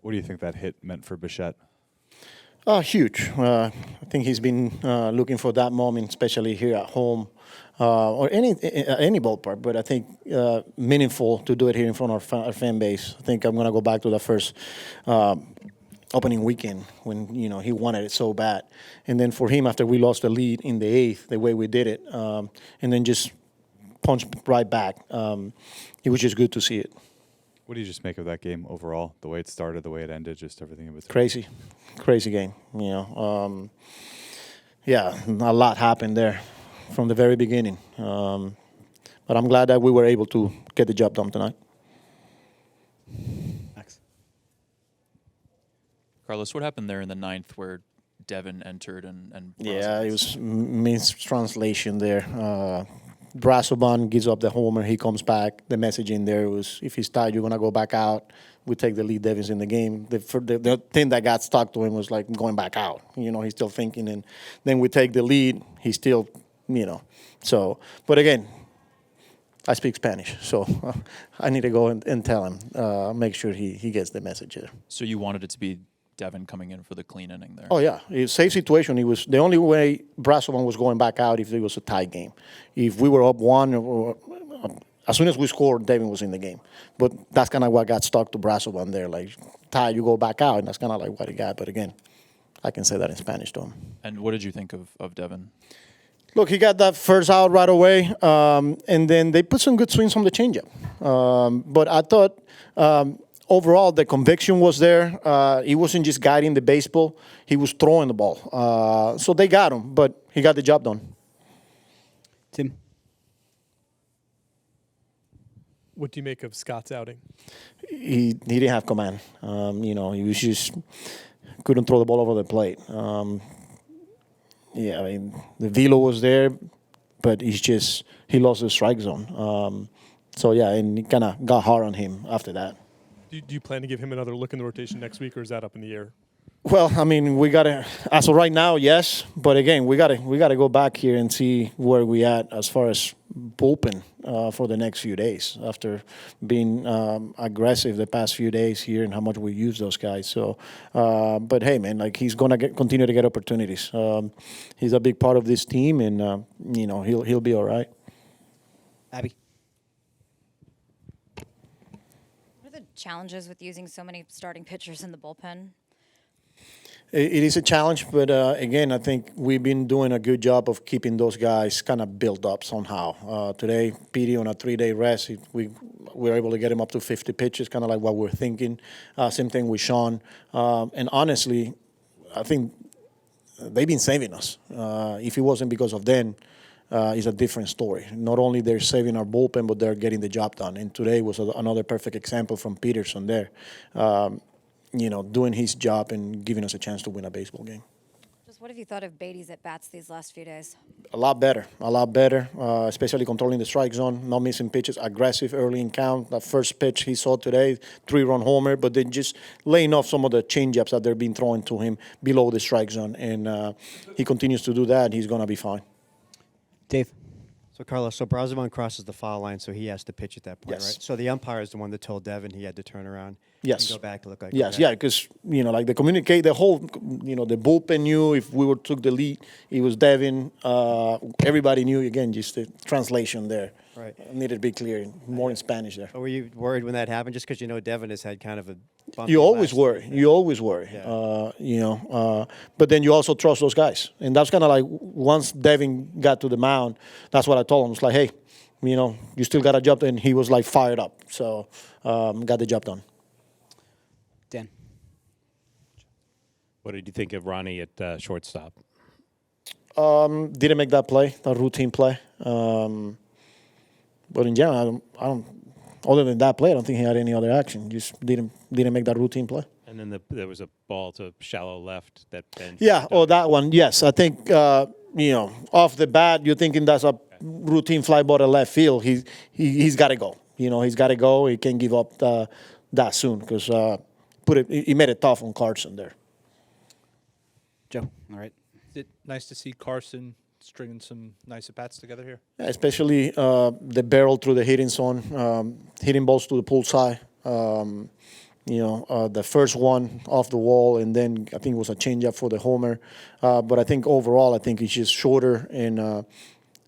What do you think that hit meant for Bichette? Huge. I think he's been looking for that moment, especially here at home or any ballpark. But I think meaningful to do it here in front of our fan base. I think I'm gonna go back to the first opening weekend when he wanted it so bad, and then for him after we lost the lead in the eighth, the way we did it, and then just punch right back. It was just good to see it. What do you just make of that game overall? The way it started, the way it ended, just everything in between. Crazy game. Yeah, a lot happened there from the very beginning. But I'm glad that we were able to get the job done tonight. Max. Carlos, what happened there in the ninth where Devin entered and Yeah, it was mistranslation there. Brazoban gives up the homer. He comes back. The message in there was, if he's tired, you're going to go back out. We take the lead. Devin's in the game. The thing that got stuck to him was like going back out. He's still thinking. And then we take the lead. He's still, So, but again, I speak Spanish. So I need to go and tell him, make sure he gets the message there. So you wanted it to be Devin coming in for the clean inning there? Oh, yeah. It's a safe situation. It was the only way Brazoban was going back out if it was a tie game. If we were up one, or as soon as we scored, Devin was in the game. But that's kind of what got stuck to Brazoban there. Like, tie, you go back out, and that's kind of like what he got. But again, I can say that in Spanish to him. And what did you think of Devin? Look, he got that first out right away, and then they put some good swings on the changeup. But I thought overall the conviction was there. He wasn't just guiding the baseball; he was throwing the ball. So they got him, but he got the job done. Tim, what do you make of Scott's outing? He didn't have command. He was just couldn't throw the ball over the plate. Yeah, I mean, the velo was there, but he lost the strike zone. So, yeah, and it kind of got hard on him after that. Do you plan to give him another look in the rotation next week, or is that up in the air? Well, I mean, we got to, as of right now, yes. But again, we got to go back here and see where we at as far as bullpen for the next few days after being aggressive the past few days here and how much we use those guys. So, but hey, man, like he's gonna continue to get opportunities. He's a big part of this team, and he'll be all right. Abby. What are the challenges with using so many starting pitchers in the bullpen? It is a challenge, but again, I think we've been doing a good job of keeping those guys kind of built up somehow. Today, Petey on a 3-day rest, we were able to get him up to 50 pitches, kind of like what we're thinking. Same thing with Sean. And honestly, I think they've been saving us. If it wasn't because of them, it's a different story. Not only they're saving our bullpen, but they're getting the job done. And today was another perfect example from Peterson there. Doing his job and giving us a chance to win a baseball game. Just what have you thought of Beatty's at-bats these last few days? A lot better, especially controlling the strike zone, not missing pitches, aggressive early in count. That first pitch he saw today, 3-run homer, but then just laying off some of the changeups that they're being thrown to him below the strike zone. And he continues to do that, he's going to be fine. Dave. So, Carlos, Brazoban crosses the foul line, so he has to pitch at that point, Yes. right? So the umpire is the one that told Devin he had to turn around Yes. and go back and look like Yes, okay. yeah, because, like the the bullpen knew if we took the lead, it was Devin. Everybody knew, again, just the translation there. Right. Needed to be clear, more in Spanish there. Were you worried when that happened? Just because Devin has had kind of a bumpy You always last worry. year. You always worry. Yeah. But then you also trust those guys. And that's kind of like once Devin got to the mound, that's what I told him. It's like, hey, you still got a job. And he was like fired up. So got the job done. Dan. What did you think of Ronnie at shortstop? Didn't make that play, that routine play. But in general, I don't. Other than that play, I don't think he had any other action. Just didn't make that routine play. And then there was a ball to shallow left that Ben. Yeah, that one. Yes, I think off the bat, you're thinking that's a routine fly ball to left field. He's got to go. He's got to go. He can't give up that soon because he made it tough on Carson there. Joe. All right. Is it nice to see Carson stringing some nice at-bats together here? Yeah, especially the barrel through the hitting zone, hitting balls to the pull side. the first one off the wall, and then I think it was a changeup for the homer. But I think overall, I think he's just shorter and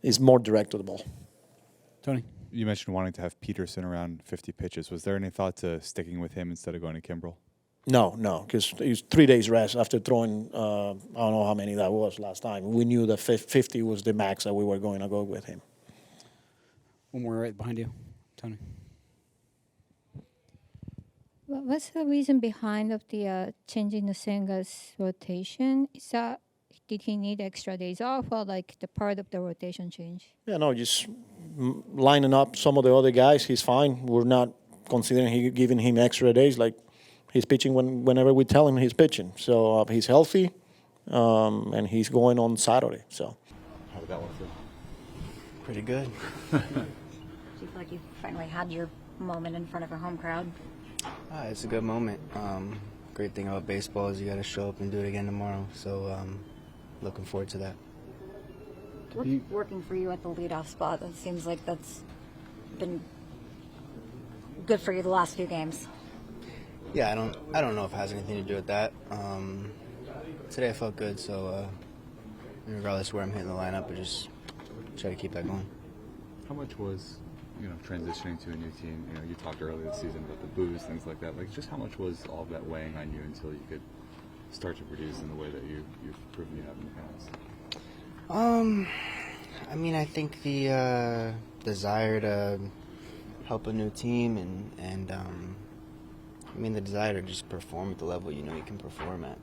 is more direct to the ball. Tony. You mentioned wanting to have Peterson around 50 pitches. Was there any thought to sticking with him instead of going to Kimbrel? No, because it was 3 days rest after throwing, I don't know how many that was last time. We knew that 50 was the max that we were going to go with him. One more right behind you, Tony. What's the reason behind of the changing the Senga's rotation? Is that did he need extra days off, or like the part of the rotation change? Yeah, no, just lining up some of the other guys. He's fine. We're not considering giving him extra days. Like he's pitching whenever we tell him he's pitching. So he's healthy, and he's going on Saturday. So How did that one feel? Pretty good. Do you feel like you finally had your moment in front of a home crowd? It's a good moment. Great thing about baseball is you got to show up and do it again tomorrow. So looking forward to that. What's working for you at the leadoff spot? That seems like that's been good for you the last few games. Yeah, I don't know if it has anything to do with that. Today I felt good, so regardless of where I'm hitting the lineup, I just try to keep that going. How much was, transitioning to a new team? You talked earlier this season about the boos, things like that. Like, just how much was all of that weighing on you until you could start to produce in the way that you've proven you have in the past? I think the desire to help a new team and the desire to just perform at the level you can perform at.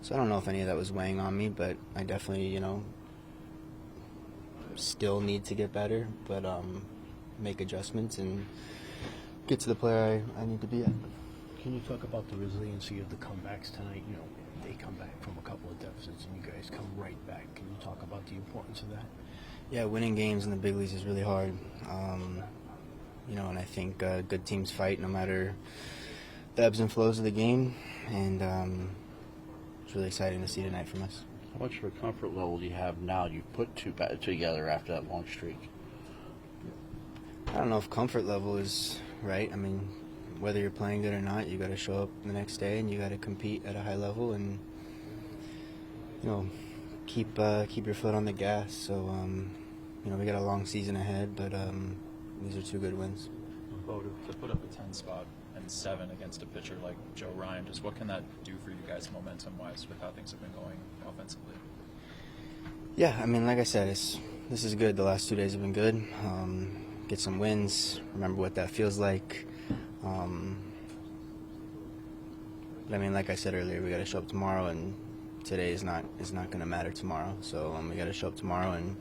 So I don't know if any of that was weighing on me, but I definitely, still need to get better, but make adjustments and get to the player I need to be at. Can you talk about the resiliency of the comebacks tonight? They come back from a couple of deficits and you guys come right back. Can you talk about the importance of that? Yeah, winning games in the big leagues is really hard. And I think good teams fight no matter the ebbs and flows of the game, and it's really exciting to see tonight from us. How much of a comfort level do you have now? You put two together after that long streak. I don't know if comfort level is right. Whether you're playing good or not, you got to show up the next day and you got to compete at a high level and keep your foot on the gas. So we got a long season ahead, but these are two good wins. Bo, to put up a 10 spot and 7 against a pitcher like Joe Ryan, just what can that do for you guys momentum-wise with how things have been going offensively? Yeah, like I said, this is good. The last 2 days have been good. Get some wins. Remember what that feels like. Like I said earlier, we got to show up tomorrow, and today is not going to matter tomorrow. So we got to show up tomorrow and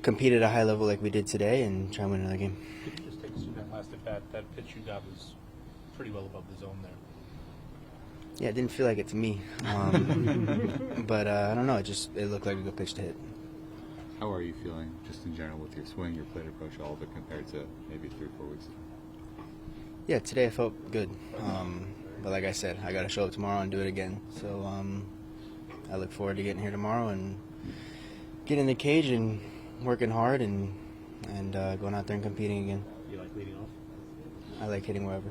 compete at a high level like we did today, and try and win another game. Could you just take us through that last at bat? That pitch you got was pretty well above the zone there. Yeah, it didn't feel like it to me, but I don't know. It looked like a good pitch to hit. How are you feeling, just in general, with your swing, your plate approach, all of it compared to maybe 3 or 4 weeks ago? Yeah, today I felt good. But like I said, I got to show up tomorrow and do it again. So I look forward to getting here tomorrow and getting in the cage and working hard and going out there and competing again. You like leading off? I like hitting wherever.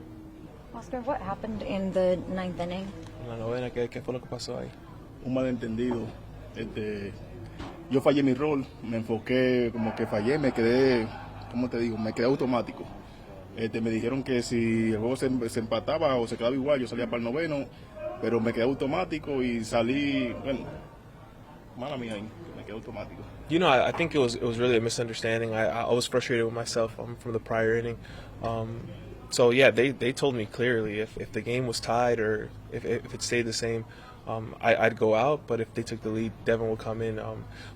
Oscar, what happened in the 9th inning? En la novena, ¿qué fue lo que pasó ahí? Un malentendido. Yo fallé mi rol, me enfoqué, como que fallé, me quedé, ¿cómo te digo? Me quedé automático. Me dijeron que si el juego se empataba o se quedaba igual, yo salía para el noveno, pero me quedé automático y salí, mala mía, me quedé automático. I think it was really a misunderstanding. I was frustrated with myself from the prior inning. So yeah, they told me clearly if the game was tied or if it stayed the same, I'd go out. But if they took the lead, Devin would come in.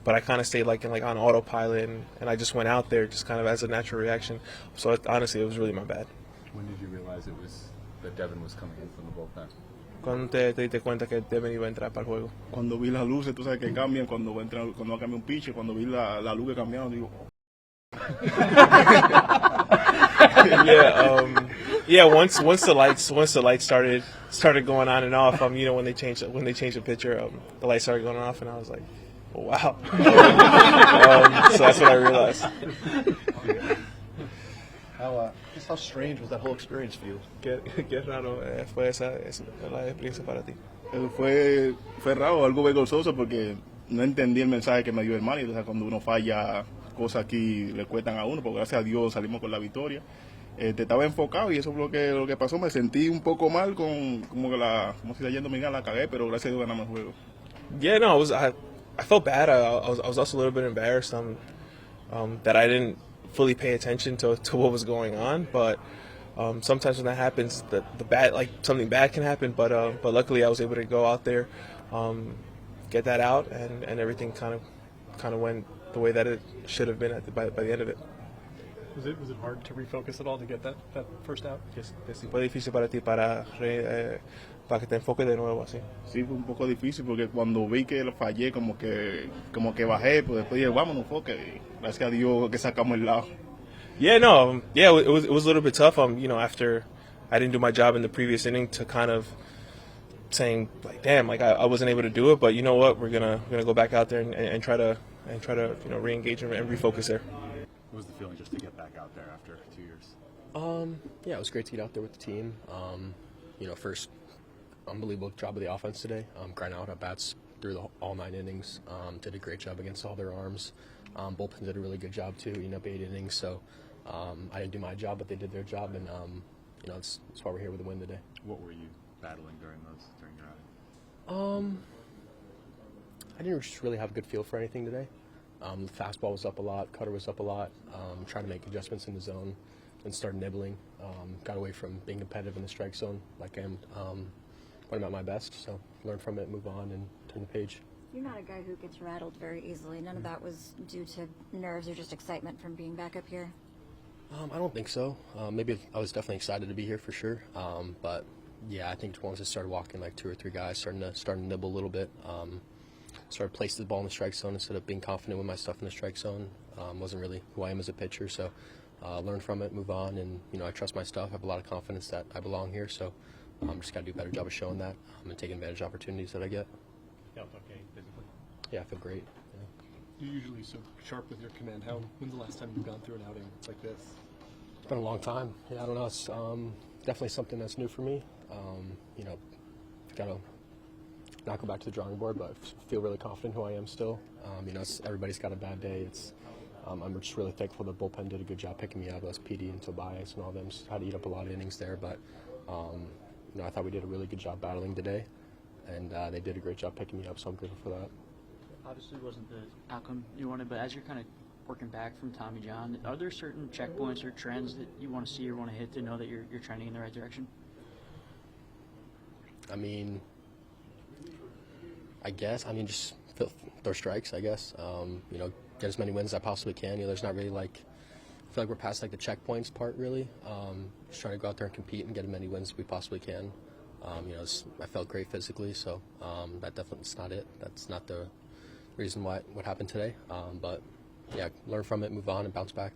But I kind of stayed on autopilot, and I just went out there just kind of as a natural reaction. So honestly, it was really my bad. When did you realize that Devin was coming in from the bullpen? ¿Cuándo te diste cuenta que Devin iba a entrar para el juego? Cuando vi las luces, tú sabes que cambian, cuando cambia un pitcher, cuando vi la luz que cambiaron, digo... Yeah. Once the lights started going on and off, when they changed the pitcher, the lights started going off, and I was like, oh, wow. So that's what I realized. How strange was that whole experience for you? Qué raro fue esa la experiencia para ti. Fue raro, algo vergonzoso porque no entendí el mensaje que me dio el manager. O sea, cuando uno falla, cosas aquí le cuestan a uno, porque gracias a Dios salimos con la victoria. Estaba enfocado y eso fue lo que pasó. Me sentí un poco mal como si la yendo la cagué, pero gracias a Dios ganamos el juego. Yeah, no, I felt bad. I was also a little bit embarrassed that I didn't fully pay attention to what was going on. But sometimes when that happens, the bad, like something bad can happen. But luckily I was able to go out there, get that out, and everything kind of went the way that it should have been by the end of it. Was it hard to refocus at all to get that first out? Fue difícil para ti para que te enfoques de nuevo así. Sí, fue un poco difícil porque cuando vi que lo fallé, como que bajé, pues después dije, vámonos, enfoque. Y gracias a Dios que sacamos el lado. Yeah, no, yeah, it was a little bit tough. After I didn't do my job in the previous inning, to kind of saying like, damn, like I wasn't able to do it. But you know what, we're gonna go back out there and try to re-engage and refocus there. What was the feeling just to get back out there after 2 years? Yeah, it was great to get out there with the team. First, unbelievable job of the offense today. Grinding out at bats through all 9 innings. Did a great job against all their arms. Bullpen did a really good job too, 8 innings. So I didn't do my job, but they did their job, and that's why we're here with a win today. What were you battling during your outing? I didn't just really have a good feel for anything today. The fastball was up a lot, cutter was up a lot. Trying to make adjustments in the zone and started nibbling. Got away from being competitive in the strike zone like I am when I'm at my best. So learn from it, move on, and turn the page. You're not a guy who gets rattled very easily. None of that was due to nerves or just excitement from being back up here? I don't think so. Maybe I was definitely excited to be here for sure. But yeah, I think once I started walking like 2 or 3 guys, starting to nibble a little bit. Started placing the ball in the strike zone instead of being confident with my stuff in the strike zone. Wasn't really who I am as a pitcher, so learn from it, move on, and I trust my stuff. I have a lot of confidence that I belong here, so just got to do a better job of showing that and taking advantage of opportunities that I get. Yeah, okay, physically. Yeah, I feel great. Yeah. You're usually so sharp with your command. When's the last time you've gone through an outing like this? It's been a long time. Yeah, I don't know. It's definitely something that's new for me. Got to not go back to the drawing board, but feel really confident who I am still. Everybody's got a bad day. I'm just really thankful the bullpen did a good job picking me up. Us, PD and Tobias and all them had to eat up a lot of innings there, but I thought we did a really good job battling today, and they did a great job picking me up, so I'm grateful for that. Obviously wasn't the outcome you wanted, but as you're kind of working back from Tommy John, are there certain checkpoints or trends that you want to see or want to hit to know that you're trending in the right direction? I guess. Just throw strikes, I guess. Get as many wins as I possibly can. There's not really I feel like we're past the checkpoints part really. Just trying to go out there and compete and get as many wins as we possibly can. I felt great physically, so that definitely is not it. That's not the reason what happened today. But yeah, learn from it, move on, and bounce back.